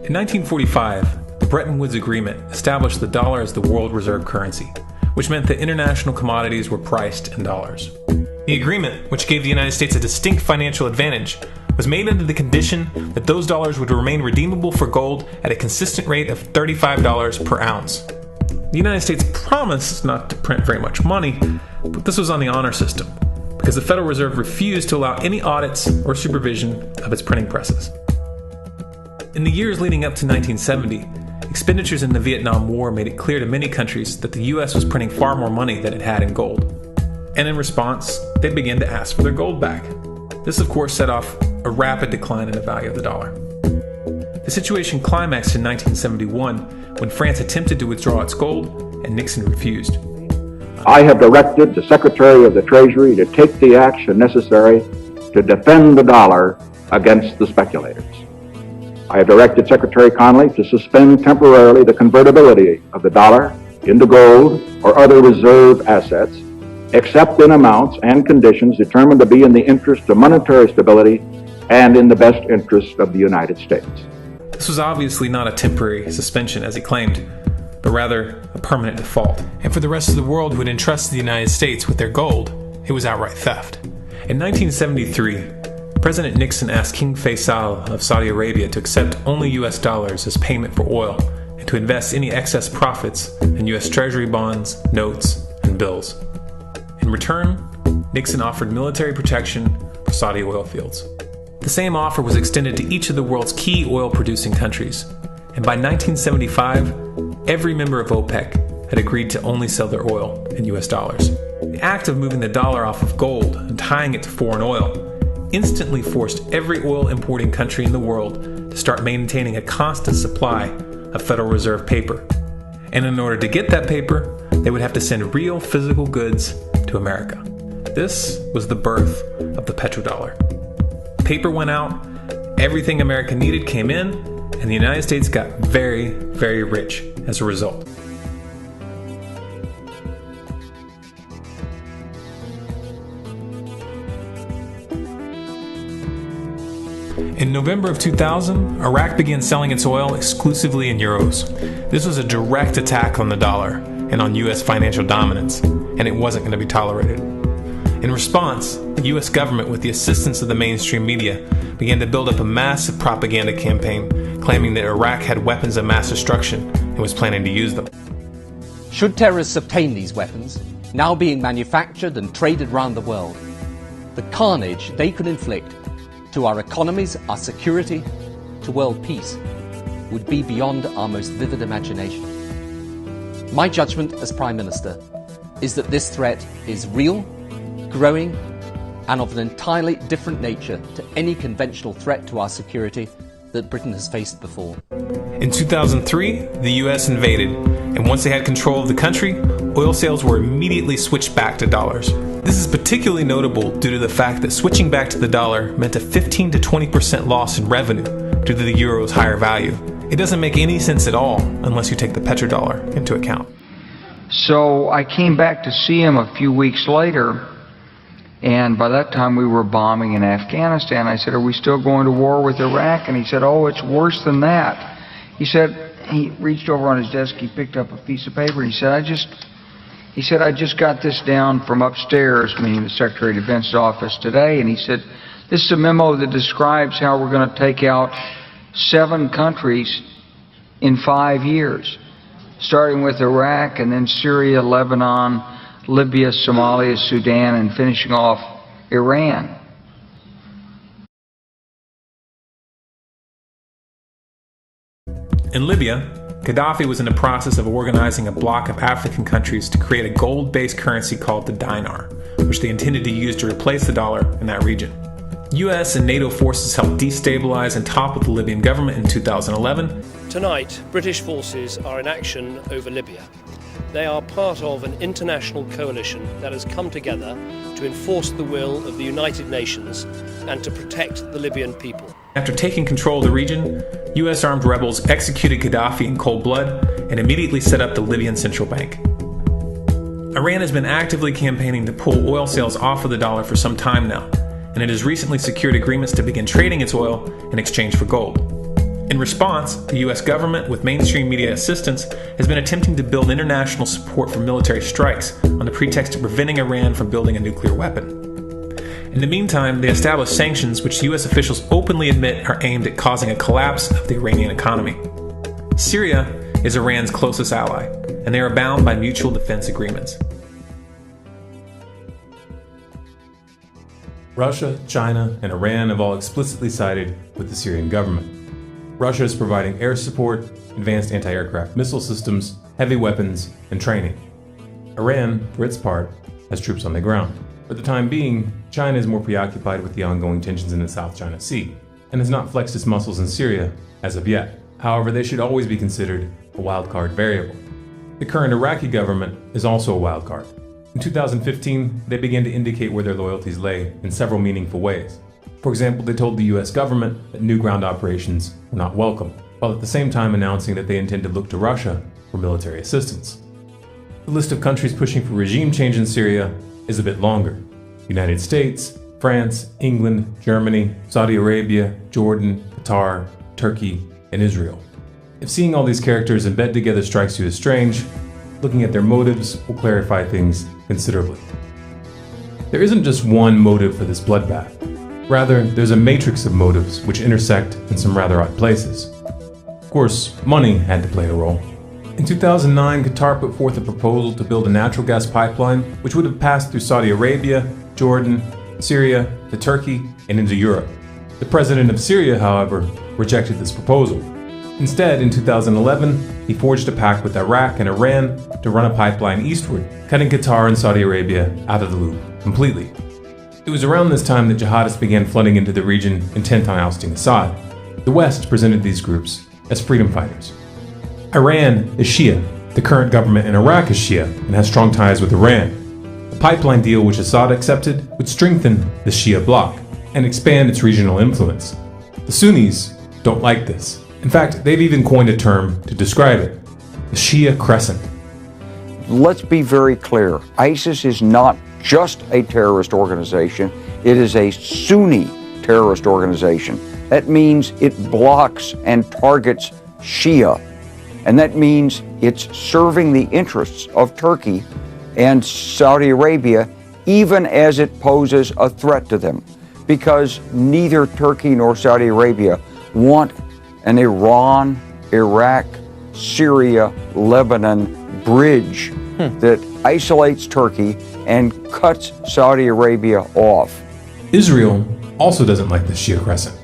In 1945, the Bretton Woods Agreement established the dollar as the world reserve currency, which meant that international commodities were priced in dollars. The agreement, which gave the United States a distinct financial advantage, was made under the condition that those dollars would remain redeemable for gold at a consistent rate of $35 per ounce. The United States promised not to print very much money, but this was on the honor system, because the Federal Reserve refused to allow any audits or supervision of its printing presses. In the years leading up to 1970, expenditures in the Vietnam War made it clear to many countries that the U.S. was printing far more money than it had in gold. And in response, they began to ask for their gold back. This, of course, set off a rapid decline in the value of the dollar. The situation climaxed in 1971 when France attempted to withdraw its gold and Nixon refused. I have directed the Secretary of the Treasury to take the action necessary to defend the dollar against the speculators. I have directed Secretary Connally to suspend temporarily the convertibility of the dollar into gold or other reserve assets, except in amounts and conditions determined to be in the interest of monetary stability and in the best interest of the United States. This was obviously not a temporary suspension, as he claimed, but rather a permanent default. And for the rest of the world who had entrusted the United States with their gold, it was outright theft. In 1973, President Nixon asked King Faisal of Saudi Arabia to accept only US dollars as payment for oil and to invest any excess profits in US Treasury bonds, notes, and bills. In return, Nixon offered military protection for Saudi oil fields. The same offer was extended to each of the world's key oil-producing countries, and by 1975, every member of OPEC had agreed to only sell their oil in US dollars. The act of moving the dollar off of gold and tying it to foreign oil instantly forced every oil-importing country in the world to start maintaining a constant supply of Federal Reserve paper. And in order to get that paper, they would have to send real physical goods to America. This was the birth of the petrodollar. Paper went out, everything America needed came in, and the United States got very, very rich as a result. In November of 2000, Iraq began selling its oil exclusively in euros. This was a direct attack on the dollar and on U.S. financial dominance, and it wasn't going to be tolerated. In response, the U.S. government, with the assistance of the mainstream media, began to build up a massive propaganda campaign claiming that Iraq had weapons of mass destruction and was planning to use them. Should terrorists obtain these weapons, now being manufactured and traded around the world, the carnage they could inflict to our economies, our security, to world peace, would be beyond our most vivid imagination. My judgment as Prime Minister is that this threat is real, growing, and of an entirely different nature to any conventional threat to our security that Britain has faced before. In 2003, the U.S. invaded, and once they had control of the country, oil sales were immediately switched back to dollars. This is particularly notable due to the fact that switching back to the dollar meant a 15 to 20% loss in revenue due to the euro's higher value. It doesn't make any sense at all unless you take the petrodollar into account. So I came back to see him a few weeks later, and by that time we were bombing in Afghanistan. I said, "Are we still going to war with Iraq?" And he said, "Oh, it's worse than that." He said, he reached over on his desk, he picked up a piece of paper, and he said, I just got this down from upstairs, meaning the Secretary of Defense's office today, and he said, "This is a memo that describes how we're going to take out 7 countries in 5 years, starting with Iraq and then Syria, Lebanon, Libya, Somalia, Sudan, and finishing off Iran." In Libya, Gaddafi was in the process of organizing a bloc of African countries to create a gold-based currency called the dinar, which they intended to use to replace the dollar in that region. U.S. and NATO forces helped destabilize and topple the Libyan government in 2011. Tonight, British forces are in action over Libya. They are part of an international coalition that has come together to enforce the will of the United Nations and to protect the Libyan people. After taking control of the region, U.S. armed rebels executed Gaddafi in cold blood and immediately set up the Libyan Central Bank. Iran has been actively campaigning to pull oil sales off of the dollar for some time now, and it has recently secured agreements to begin trading its oil in exchange for gold. In response, the US government, with mainstream media assistance, has been attempting to build international support for military strikes on the pretext of preventing Iran from building a nuclear weapon. In the meantime, they established sanctions which US officials openly admit are aimed at causing a collapse of the Iranian economy. Syria is Iran's closest ally, and they are bound by mutual defense agreements. Russia, China, and Iran have all explicitly sided with the Syrian government. Russia is providing air support, advanced anti-aircraft missile systems, heavy weapons, and training. Iran, for its part, has troops on the ground. For the time being, China is more preoccupied with the ongoing tensions in the South China Sea, and has not flexed its muscles in Syria as of yet. However, they should always be considered a wildcard variable. The current Iraqi government is also a wildcard. In 2015, they began to indicate where their loyalties lay in several meaningful ways. For example, they told the US government that new ground operations were not welcome, while at the same time announcing that they intend to look to Russia for military assistance. The list of countries pushing for regime change in Syria is a bit longer. United States, France, England, Germany, Saudi Arabia, Jordan, Qatar, Turkey, and Israel. If seeing all these characters in bed together strikes you as strange, looking at their motives will clarify things considerably. There isn't just one motive for this bloodbath. Rather, there's a matrix of motives which intersect in some rather odd places. Of course, money had to play a role. In 2009, Qatar put forth a proposal to build a natural gas pipeline which would have passed through Saudi Arabia, Jordan, Syria, to Turkey, and into Europe. The president of Syria, however, rejected this proposal. Instead, in 2011, he forged a pact with Iraq and Iran to run a pipeline eastward, cutting Qatar and Saudi Arabia out of the loop completely. It was around this time that jihadists began flooding into the region intent on ousting Assad. The West presented these groups as freedom fighters. Iran is Shia. The current government in Iraq is Shia and has strong ties with Iran. The pipeline deal which Assad accepted would strengthen the Shia bloc and expand its regional influence. The Sunnis don't like this. In fact, they've even coined a term to describe it: the Shia crescent. Let's be very clear. ISIS is not just a terrorist organization. It is a Sunni terrorist organization. That means it blocks and targets Shia. And that means it's serving the interests of Turkey and Saudi Arabia, even as it poses a threat to them. Because neither Turkey nor Saudi Arabia want an Iran, Iraq, Syria, Lebanon bridge that isolates Turkey and cuts Saudi Arabia off. Israel also doesn't like the Shia crescent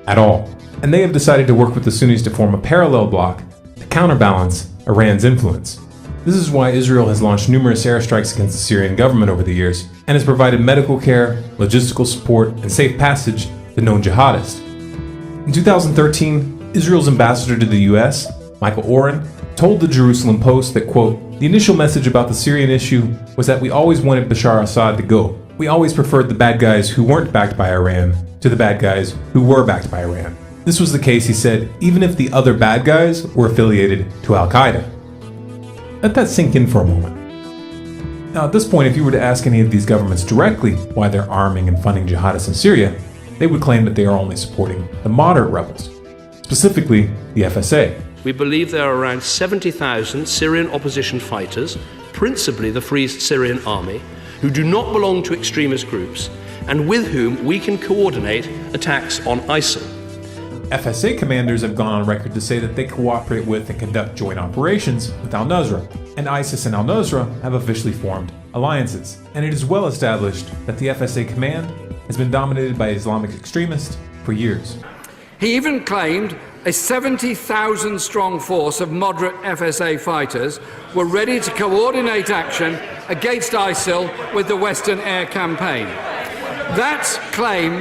at all, and they have decided to work with the Sunnis to form a parallel bloc to counterbalance Iran's influence. This is why Israel has launched numerous airstrikes against the Syrian government over the years and has provided medical care, logistical support, and safe passage to known jihadists. In 2013, Israel's ambassador to the US, Michael Oren, told the Jerusalem Post that, quote, "The initial message about the Syrian issue was that we always wanted Bashar Assad to go. We always preferred the bad guys who weren't backed by Iran to the bad guys who were backed by Iran. This was the case," he said, "even if the other bad guys were affiliated to Al-Qaeda." Let that sink in for a moment. Now, at this point, if you were to ask any of these governments directly why they're arming and funding jihadists in Syria, they would claim that they are only supporting the moderate rebels, specifically the FSA. We believe there are around 70,000 Syrian opposition fighters, principally the Free Syrian Army, who do not belong to extremist groups and with whom we can coordinate attacks on ISIL. FSA commanders have gone on record to say that they cooperate with and conduct joint operations with al-Nusra, and ISIS and al-Nusra have officially formed alliances. And it is well established that the FSA command has been dominated by Islamic extremists for years. He even claimed a 70,000 strong force of moderate FSA fighters were ready to coordinate action against ISIL with the Western air campaign. That claim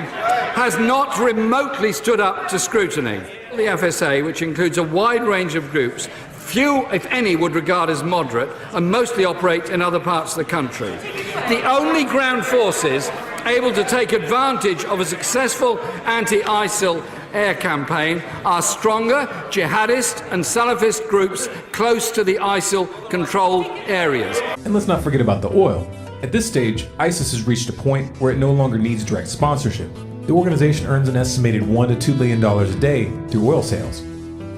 has not remotely stood up to scrutiny. The FSA, which includes a wide range of groups, few, if any, would regard as moderate and mostly operate in other parts of the country. The only ground forces able to take advantage of a successful anti-ISIL air campaign are stronger jihadist and Salafist groups close to the ISIL-controlled areas. And let's not forget about the oil. At this stage, ISIS has reached a point where it no longer needs direct sponsorship. The organization earns an estimated $1 to $2 billion a day through oil sales.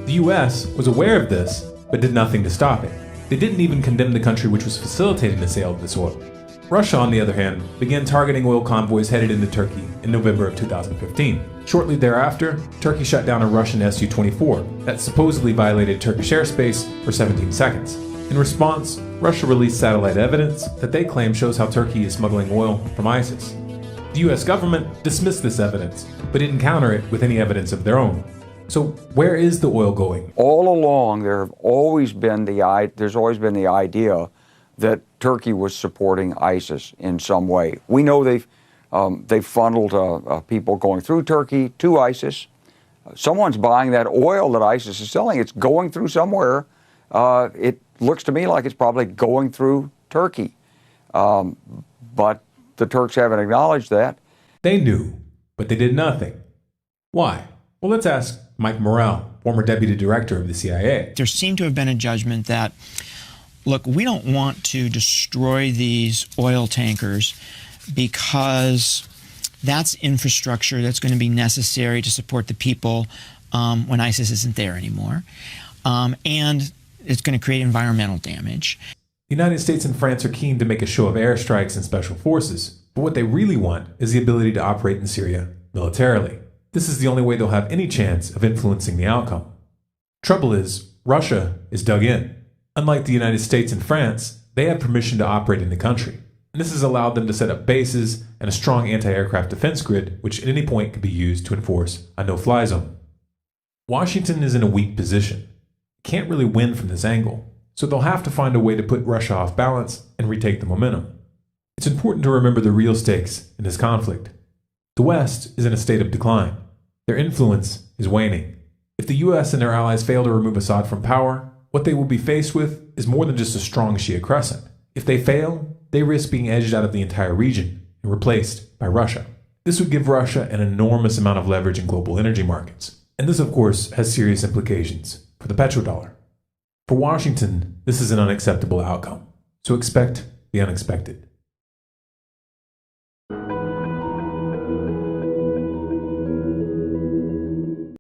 The US was aware of this, but did nothing to stop it. They didn't even condemn the country which was facilitating the sale of this oil. Russia, on the other hand, began targeting oil convoys headed into Turkey in November of 2015. Shortly thereafter, Turkey shut down a Russian Su-24 that supposedly violated Turkish airspace for 17 seconds. In response, Russia released satellite evidence that they claim shows how Turkey is smuggling oil from ISIS. The US government dismissed this evidence, but didn't counter it with any evidence of their own. So where is the oil going? All along, there's always been the idea that Turkey was supporting ISIS in some way. We know they've funneled people going through Turkey to ISIS. Someone's buying that oil that ISIS is selling. It's going through somewhere. It looks to me like it's probably going through Turkey. But the Turks haven't acknowledged that. They knew, but they did nothing. Why? Well, let's ask Mike Morrell, former deputy director of the CIA. There seemed to have been a judgment that, look, we don't want to destroy these oil tankers because that's infrastructure that's going to be necessary to support the people when ISIS isn't there anymore. And it's going to create environmental damage. The United States and France are keen to make a show of airstrikes and special forces, but what they really want is the ability to operate in Syria militarily. This is the only way they'll have any chance of influencing the outcome. Trouble is, Russia is dug in. Unlike the United States and France, they have permission to operate in the country, and this has allowed them to set up bases and a strong anti-aircraft defense grid, which at any point could be used to enforce a no-fly zone. Washington is in a weak position. Can't really win from this angle, so they'll have to find a way to put Russia off balance and retake the momentum. It's important to remember the real stakes in this conflict. The West is in a state of decline. Their influence is waning. If the US and their allies fail to remove Assad from power, what they will be faced with is more than just a strong Shia crescent. If they fail, they risk being edged out of the entire region and replaced by Russia. This would give Russia an enormous amount of leverage in global energy markets. And this, of course, has serious implications for the petrodollar. For Washington, this is an unacceptable outcome, so expect the unexpected.